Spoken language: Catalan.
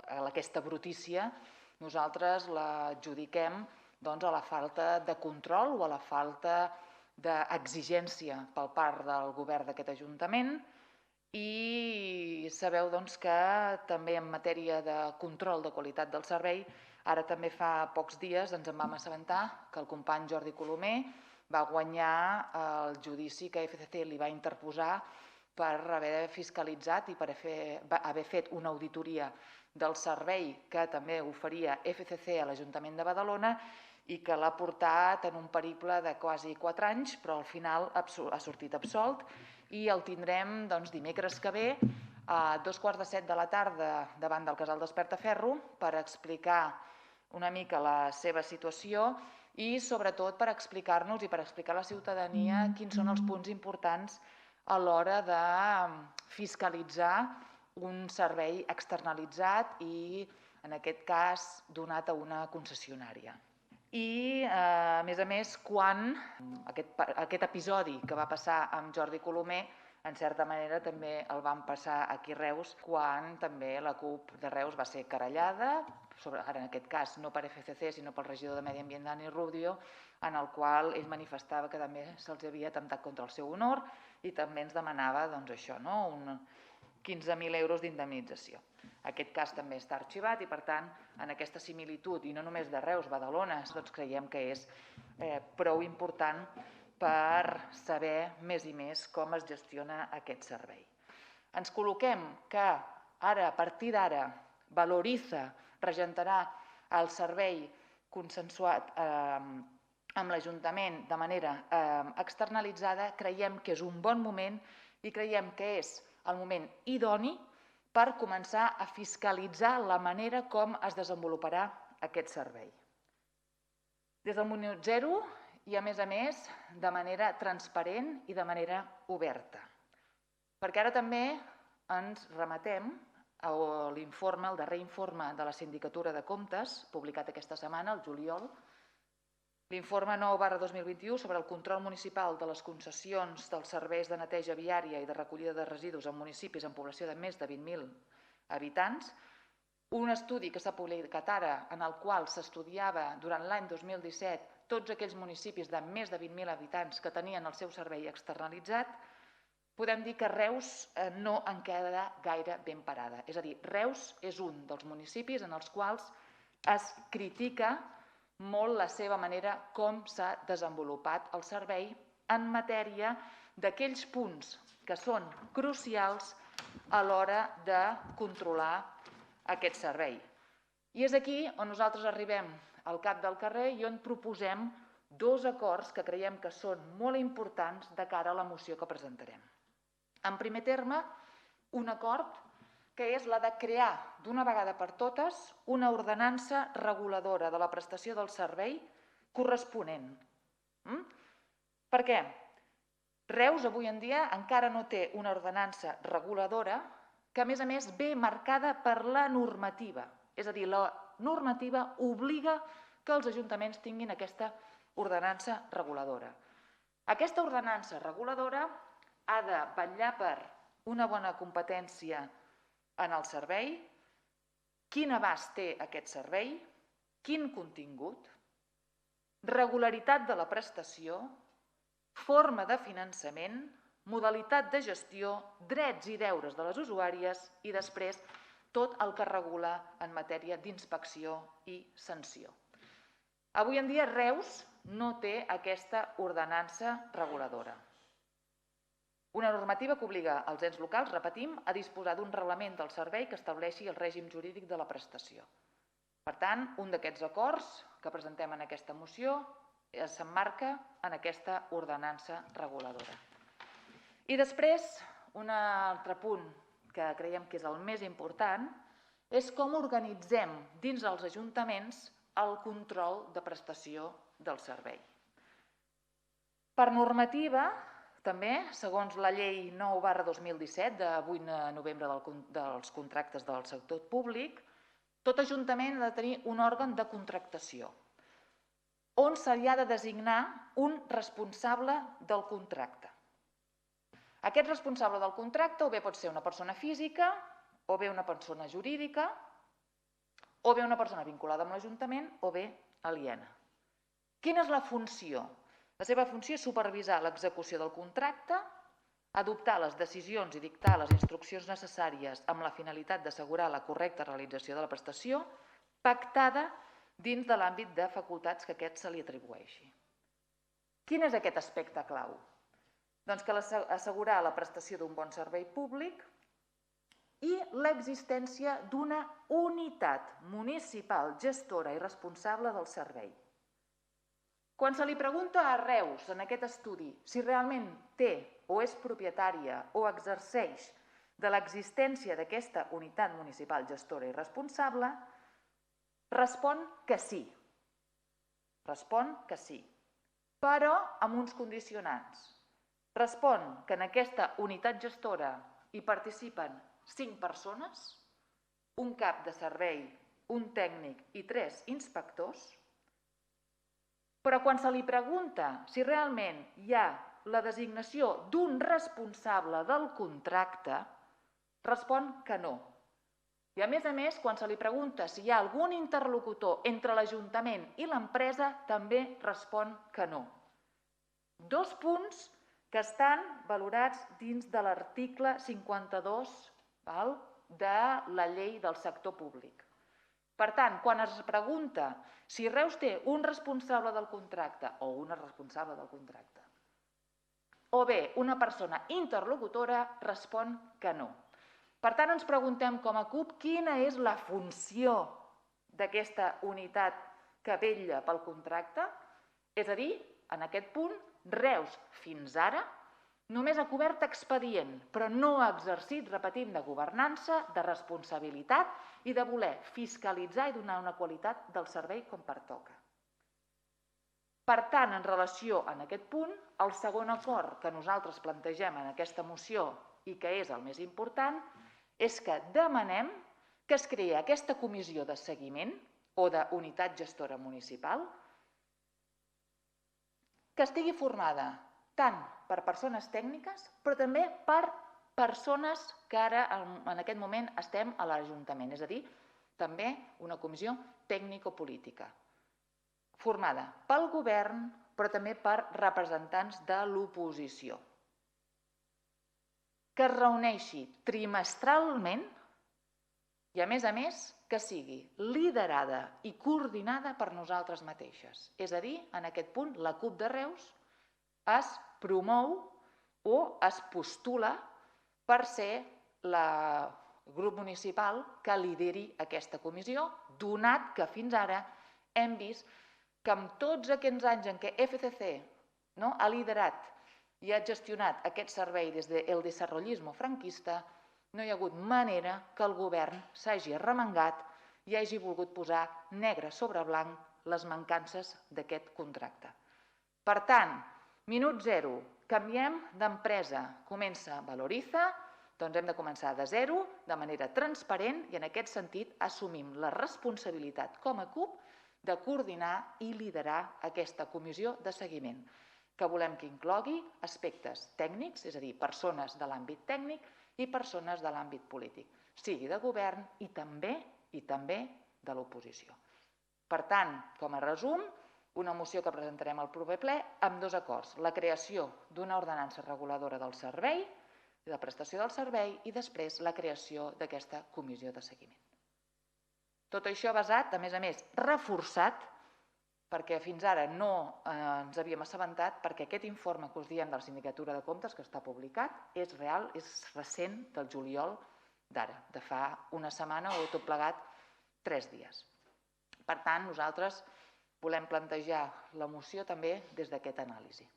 aquesta brutícia nosaltres l'adjudiquem a la falta de control o a la falta d'exigència per part del govern d'aquest Ajuntament. I sabeu que també en matèria de control de qualitat del servei, ara també fa pocs dies ens en vam assabentar que el company Jordi Colomer va guanyar el judici que FCC li va interposar per haver fiscalitzat i per haver fet una auditoria del servei que també oferia FCC a l'Ajuntament de Badalona i que l'ha portat en un periple de quasi 4 anys, però al final ha sortit absolt i el tindrem dimecres que ve a 2:15 de la tarda davant del Casal d'Espertaferro per explicar una mica la seva situació i sobretot per explicar-nos i per explicar a la ciutadania quins són els punts importants a l'hora de fiscalitzar un servei externalitzat i, en aquest cas, donat a una concessionària. I, a més, quan aquest episodi que va passar amb Jordi Colomer, en certa manera també el van passar aquí a Reus, quan també la CUP de Reus va ser querellada, ara en aquest cas no per FCC sinó pel regidor de Medi Ambient Dani Rubio, en el qual ell manifestava que també se'ls havia atemptat contra el seu honor i també ens demanava això, 15.000 euros d'indemnització. Aquest cas també està arxivat i, per tant, en aquesta similitud, i no només de Reus, Badalona, creiem que és prou important per saber més i més com es gestiona aquest servei. Ens col·loquem que ara, a partir d'ara, Valoriza regentarà el servei consensuat amb l'Ajuntament de manera externalitzada. Creiem que és un bon moment i creiem que és el moment idoni per començar a fiscalitzar la manera com es desenvoluparà aquest servei. Des del minut zero i, a més, de manera transparent i de manera oberta. Perquè ara també ens remetem a l'informe, el darrer informe de la Sindicatura de Comptes, publicat aquesta setmana, el juliol, l'informe 9/2021 sobre el control municipal de les concessions dels serveis de neteja viària i de recollida de residus en municipis amb població de més de 20.000 habitants, un estudi que s'ha publicat ara en el qual s'estudiava durant l'any 2017 tots aquells municipis de més de 20.000 habitants que tenien el seu servei externalitzat. Podem dir que Reus no en queda gaire ben parada. És a dir, Reus és un dels municipis en els quals es critica molt la seva manera com s'ha desenvolupat el servei en matèria d'aquells punts que són crucials a l'hora de controlar aquest servei. I és aquí on nosaltres arribem al cap del carrer i on proposem 2 acords que creiem que són molt importants de cara a la moció que presentarem. En primer terme, un acord que és la de crear d'una vegada per totes una ordenança reguladora de la prestació del servei corresponent. Per què? Reus avui en dia encara no té una ordenança reguladora que, a més, ve marcada per la normativa. És a dir, la normativa obliga que els ajuntaments tinguin aquesta ordenança reguladora. Aquesta ordenança reguladora ha de vetllar per una bona competència en el servei, quin abast té aquest servei, quin contingut, regularitat de la prestació, forma de finançament, modalitat de gestió, drets i deures de les usuàries i després tot el que regula en matèria d'inspecció i sanció. Avui en dia Reus no té aquesta ordenança reguladora. Una normativa que obliga els ens locals, repetim, a disposar d'un reglament del servei que estableixi el règim jurídic de la prestació. Per tant, un d'aquests acords que presentem en aquesta moció s'emmarca en aquesta ordenança reguladora. I després, un altre punt que creiem que és el més important és com organitzem dins dels ajuntaments el control de prestació del servei. Per normativa, també, segons la llei 9/2017 de 8 de novembre dels contractes del sector públic, tot ajuntament ha de tenir un òrgan de contractació on se li ha de designar un responsable del contracte. Aquest responsable del contracte o bé pot ser una persona física o bé una persona jurídica o bé una persona vinculada amb l'Ajuntament o bé aliena. Quina és la funció? La seva funció és supervisar l'execució del contracte, adoptar les decisions i dictar les instruccions necessàries amb la finalitat d'assegurar la correcta realització de la prestació, pactada dins de l'àmbit de facultats que aquest se li atribueixi. Quin és aquest aspecte clau? Doncs que assegurar la prestació d'un bon servei públic i l'existència d'una unitat municipal gestora i responsable del servei. Quan se li pregunta a Reus, en aquest estudi, si realment té o és propietària o exerceix de l'existència d'aquesta unitat municipal gestora i responsable, respon que sí. Respon que sí, però amb uns condicionants. Respon que en aquesta unitat gestora hi participen 5 persones, un cap de servei, un tècnic i 3 inspectors, però quan se li pregunta si realment hi ha la designació d'un responsable del contracte, respon que no. I a més, quan se li pregunta si hi ha algun interlocutor entre l'Ajuntament i l'empresa, també respon que no. 2 punts que estan valorats dins de l'article 52 de la llei del sector públic. Per tant, quan es pregunta si Reus té un responsable del contracte o una responsable del contracte, o bé una persona interlocutora, respon que no. Per tant, ens preguntem com a CUP quina és la funció d'aquesta unitat que vetlla pel contracte, és a dir, en aquest punt, Reus fins ara només ha cobert expedient, però no ha exercit, repetim, de governança, de responsabilitat i de voler fiscalitzar i donar una qualitat del servei com pertoca. Per tant, en relació a aquest punt, el segon acord que nosaltres plantegem en aquesta moció i que és el més important és que demanem que es creï aquesta comissió de seguiment o d'unitat gestora municipal que estigui formada tant per persones tècniques, però també per persones que ara en aquest moment estem a l'Ajuntament, és a dir, també una comissió tècnico-política, formada pel govern, però també per representants de l'oposició, que es reuneixi trimestralment i, a més, que sigui liderada i coordinada per nosaltres mateixes. És a dir, en aquest punt, la CUP de Reus es promou o es postula per ser el grup municipal que lideri aquesta comissió, donat que fins ara hem vist que en tots aquests anys en què FCC ha liderat i ha gestionat aquest servei des del desarrollismo franquista, no hi ha hagut manera que el govern s'hagi arremangat i hagi volgut posar negre sobre blanc les mancances d'aquest contracte. Per tant, minut zero, canviem d'empresa, comença Valoriza, doncs hem de començar de zero, de manera transparent i en aquest sentit assumim la responsabilitat com a CUP de coordinar i liderar aquesta comissió de seguiment, que volem que inclogui aspectes tècnics, és a dir, persones de l'àmbit tècnic i persones de l'àmbit polític, sigui de govern i també de l'oposició. Per tant, com a resum, una moció que presentarem al proper ple amb 2 acords, la creació d'una ordenança reguladora del servei, de la prestació del servei i després la creació d'aquesta comissió de seguiment. Tot això basat, a més, reforçat, perquè fins ara no ens havíem assabentat, perquè aquest informe que us diem de la Sindicatura de Comptes, que està publicat, és real, és recent, del juliol d'ara, de fa una setmana o tot plegat 3 dies. Per tant, nosaltres volem plantejar la moció també des d'aquesta anàlisi.